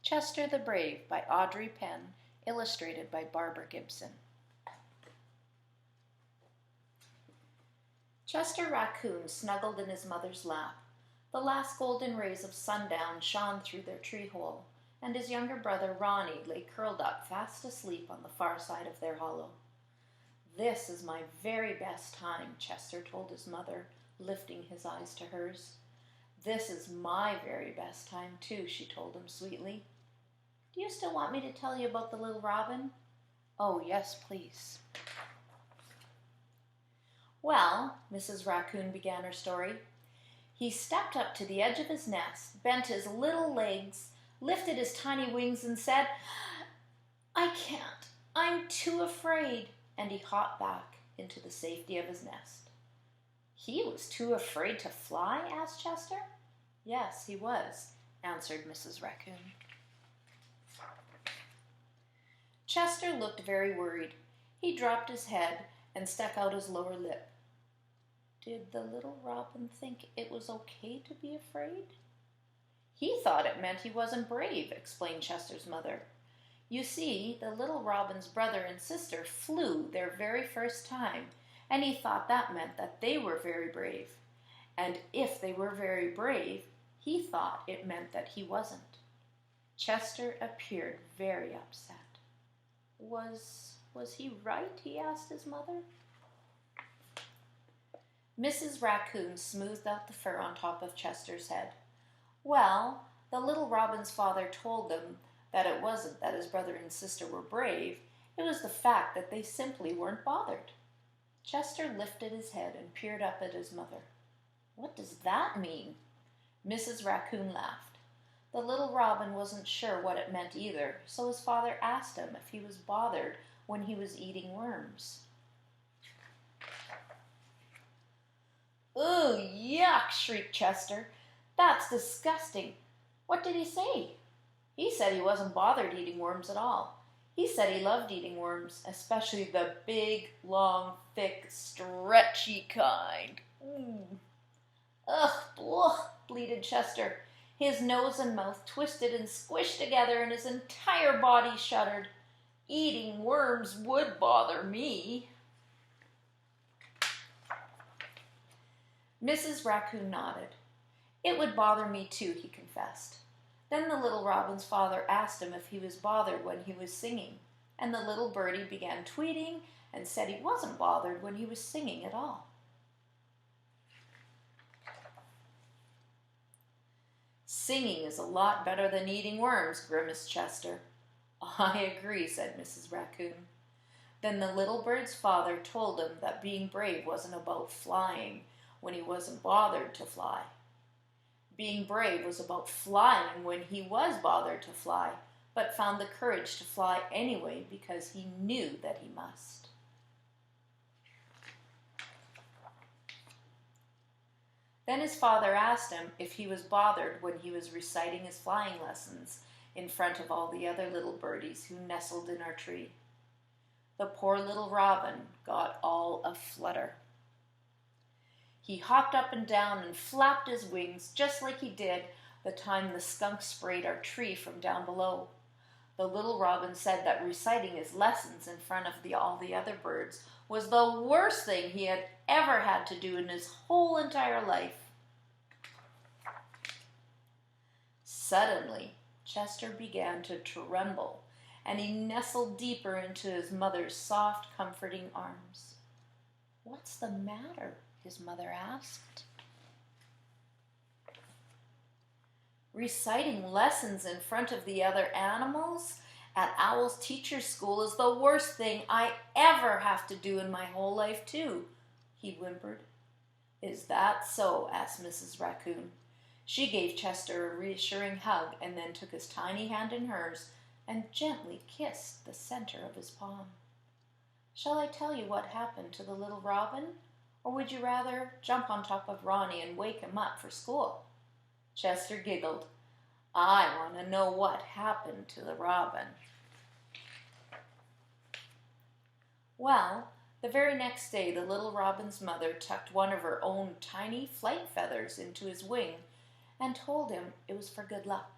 Chester the Brave by Audrey Penn, illustrated by Barbara Gibson. Chester Raccoon snuggled in his mother's lap. The last golden rays of sundown shone through their tree hole, and his younger brother Ronnie lay curled up fast asleep on the far side of their hollow. "This is my very best time," Chester told his mother, lifting his eyes to hers. "This is my very best time, too," she told him sweetly. "Do you still want me to tell you about the little robin?" "Oh, yes, please." "Well," Mrs. Raccoon began her story, "he stepped up to the edge of his nest, bent his little legs, lifted his tiny wings, and said, 'I can't, I'm too afraid,' and he hopped back into the safety of his nest." "He was too afraid to fly?" asked Chester. "Yes, he was," answered Mrs. Raccoon. Chester looked very worried. He dropped his head and stuck out his lower lip. Did the little robin think it was okay to be afraid? "He thought it meant he wasn't brave," explained Chester's mother. "You see, the little robin's brother and sister flew their very first time, and he thought that meant that they were very brave. And if they were very brave, he thought it meant that he wasn't." Chester appeared very upset. Was he right?" he asked his mother. Mrs. Raccoon smoothed out the fur on top of Chester's head. "Well, the little robin's father told them that it wasn't that his brother and sister were brave, it was the fact that they simply weren't bothered." Chester lifted his head and peered up at his mother. "What does that mean?" Mrs. Raccoon laughed. The little robin wasn't sure what it meant either, so his father asked him if he was bothered when he was eating worms. "Ooh, yuck!" shrieked Chester. "That's disgusting. What did he say?" "He said he wasn't bothered eating worms at all. He said he loved eating worms, especially the big, long, thick, stretchy kind." "Ugh, blah," bleated Chester. His nose and mouth twisted and squished together, and his entire body shuddered. "Eating worms would bother me." Mrs. Raccoon nodded. "It would bother me too," he confessed. Then the little robin's father asked him if he was bothered when he was singing, and the little birdie began tweeting and said he wasn't bothered when he was singing at all. "Singing is a lot better than eating worms," grimaced Chester. "I agree," said Mrs. Raccoon. Then the little bird's father told him that being brave wasn't about flying when he wasn't bothered to fly. Being brave was about flying when he was bothered to fly, but found the courage to fly anyway because he knew that he must. Then his father asked him if he was bothered when he was reciting his flying lessons in front of all the other little birdies who nestled in our tree. The poor little robin got all aflutter. He hopped up and down and flapped his wings just like he did the time the skunk sprayed our tree from down below. The little robin said that reciting his lessons in front of all the other birds was the worst thing he had ever had to do in his whole entire life. Suddenly, Chester began to tremble, and he nestled deeper into his mother's soft, comforting arms. "What's the matter?" his mother asked. "Reciting lessons in front of the other animals at Owl's teacher's school is the worst thing I ever have to do in my whole life, too," he whimpered. "Is that so?" asked Mrs. Raccoon. She gave Chester a reassuring hug and then took his tiny hand in hers and gently kissed the center of his palm. "Shall I tell you what happened to the little robin? Or would you rather jump on top of Ronnie and wake him up for school?" Chester giggled. "I want to know what happened to the robin." Well, the very next day the little robin's mother tucked one of her own tiny flight feathers into his wing and told him it was for good luck.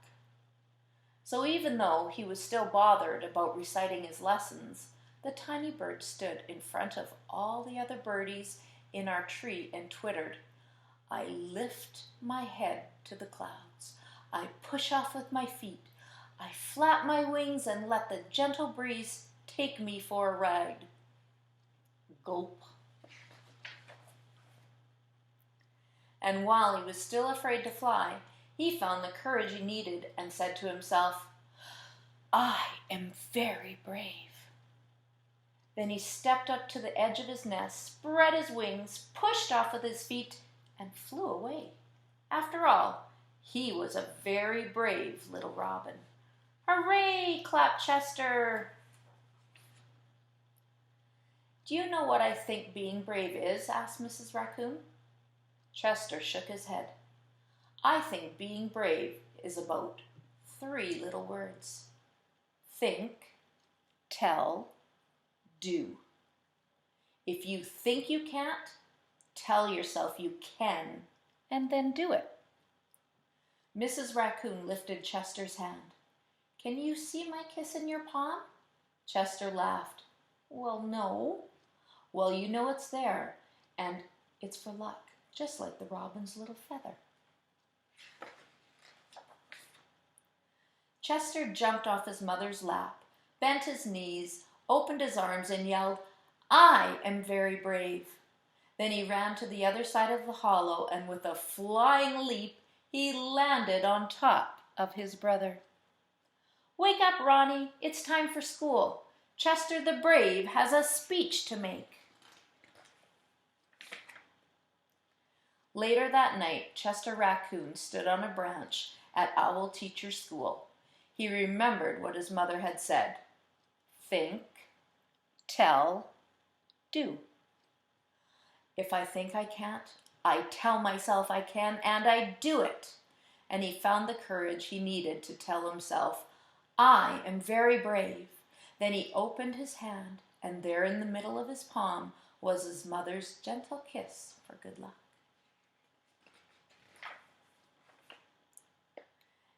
So even though he was still bothered about reciting his lessons, the tiny bird stood in front of all the other birdies in our tree and twittered, "I lift my head to the clouds. I push off with my feet. I flap my wings and let the gentle breeze take me for a ride." Gulp. And while he was still afraid to fly, he found the courage he needed and said to himself, "I am very brave." Then he stepped up to the edge of his nest, spread his wings, pushed off with his feet, and flew away. After all, he was a very brave little robin. "Hooray!" clapped Chester. "Do you know what I think being brave is?" asked Mrs. Raccoon. Chester shook his head. "I think being brave is about 3 little words. Think, tell, do. If you think you can't, tell yourself you can, and then do it." Mrs. Raccoon lifted Chester's hand. "Can you see my kiss in your palm?" Chester laughed. "Well, no." "Well, you know it's there, and it's for luck, just like the robin's little feather." Chester jumped off his mother's lap, bent his knees, opened his arms, and yelled, "I am very brave." Then he ran to the other side of the hollow, and with a flying leap, he landed on top of his brother. "Wake up, Ronnie. It's time for school. Chester the Brave has a speech to make." Later that night, Chester Raccoon stood on a branch at Owl Teacher School. He remembered what his mother had said. Think, tell, do. If I think I can't, I tell myself I can, and I do it. And he found the courage he needed to tell himself, "I am very brave." Then he opened his hand, and there in the middle of his palm was his mother's gentle kiss for good luck.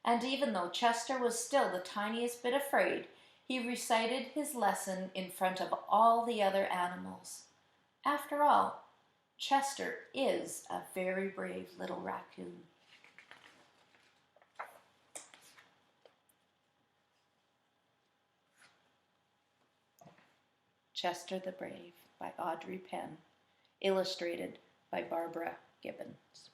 And even though Chester was still the tiniest bit afraid, he recited his lesson in front of all the other animals. After all, Chester is a very brave little raccoon. Chester the Brave by Audrey Penn, illustrated by Barbara Gibbons.